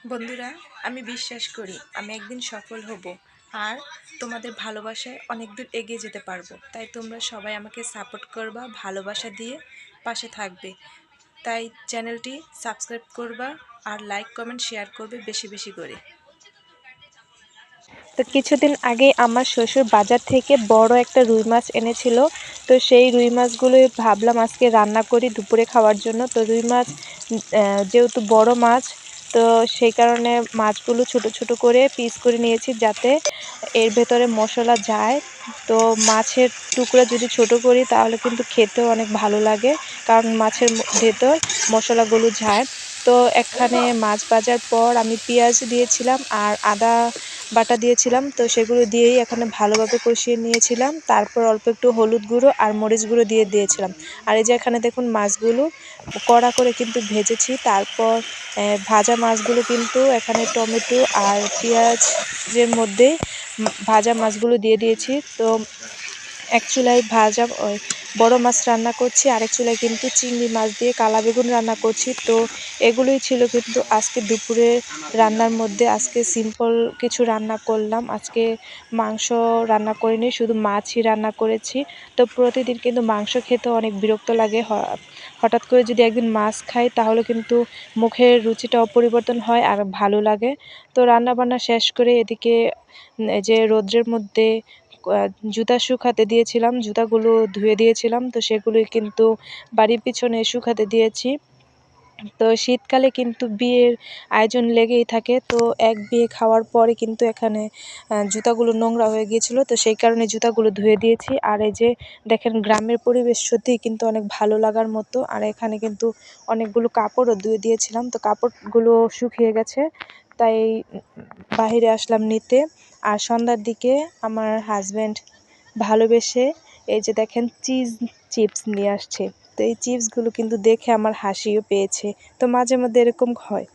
বন্ধুরা, আমি বিশ্বাস করি আমি একদিন সফল হব আর তোমাদের ভালোবাসায় অনেক দূর এগিয়ে যেতে পারবো। তাই তোমরা সবাই আমাকে সাপোর্ট করবা, ভালোবাসা দিয়ে পাশে থাকবে। তাই চ্যানেলটি সাবস্ক্রাইব করবা আর লাইক কমেন্ট শেয়ার করবে বেশি বেশি করে। তো কিছুদিন আগে আমার শ্বশুর বাজার থেকে বড় একটা রুই মাছ এনেছিল। তো সেই রুই মাছগুলোই ভাবলাম আজকে রান্না করি দুপুরে খাওয়ার জন্য। তো রুই মাছ যেহেতু বড় মাছ, তো সেই কারণে মাছগুলো ছোট ছোট করে পিস করে নিয়েছি যাতে এর ভেতরে মশলা যায়। তো মাছের টুকরা যদি ছোট করি তাহলে কিন্তু খেতেও অনেক ভালো লাগে, কারণ মাছের ভেতর মশলাগুলো যায়। তো এখানে মাছ ভাজার পর আমি পেঁয়াজ দিয়েছিলাম আর আদা বাটা দিয়েছিলাম। তো সেগুলো দিয়েই এখানে ভালোভাবে কষিয়ে নিয়েছিলাম। তারপর অল্প একটু হলুদ গুঁড়ো আর মরিচ গুঁড়ো দিয়ে দিয়েছিলাম। আর এই যে এখানে দেখুন মাছগুলো কড়া করে কিন্তু ভেজেছি। তারপর ভাজা মাছগুলো কিন্তু এখানে টমেটো আর পেঁয়াজের মধ্যে ভাজা মাছগুলো দিয়ে দিয়েছি। তো এক চুলায় ভাজা বড় মাছ রান্না করছি, আরেক চুলায় কিন্তু চিংড়ি মাছ দিয়ে কালা বেগুন রান্না করছি। তো এগুলোই ছিল কিন্তু আজকে দুপুরে রান্নার মধ্যে। আজকে সিম্পল কিছু রান্না করলাম, আজকে মাংস রান্না করিনি, শুধু মাছই রান্না করেছি। তো প্রতিদিন কিন্তু মাংস খেতে অনেক বিরক্ত লাগে। হঠাৎ করে যদি একদিন মাছ খাই তাহলে কিন্তু মুখের রুচিটাও পরিবর্তন হয় আর ভালো লাগে। তো রান্না বান্না শেষ করে এদিকে এই যে রোদ্রের মধ্যে জুতা শুকাতে দিয়েছিলাম, জুতাগুলো ধুয়ে দিয়েছিলাম। তো সেগুলোই কিন্তু বাড়ির পিছনে শুকাতে দিয়েছি। তো শীতকালে কিন্তু বিয়ের আয়োজন লেগেই থাকে। তো এক বিয়ে খাওয়ার পরে কিন্তু এখানে জুতাগুলো নোংরা হয়ে গিয়েছিলো, তো সেই কারণে জুতাগুলো ধুয়ে দিয়েছি। আর এই যে দেখেন গ্রামের পরিবেশ সত্যিই কিন্তু অনেক ভালো লাগার মতো। আর এখানে কিন্তু অনেকগুলো কাপড়ও ধুয়ে দিয়েছিলাম, তো কাপড়গুলো শুকিয়ে গেছে, তাই বাহিরে আসলাম নিতে। আর সন্ধ্যার দিকে আমার হাজব্যান্ড ভালোবেসে এই যে দেখেন চিজ চিপস নিয়ে আসছে। তো এই চিপসগুলো কিন্তু দেখে আমার হাসিও পেয়েছে। তো মাঝে মধ্যে এরকম হয়।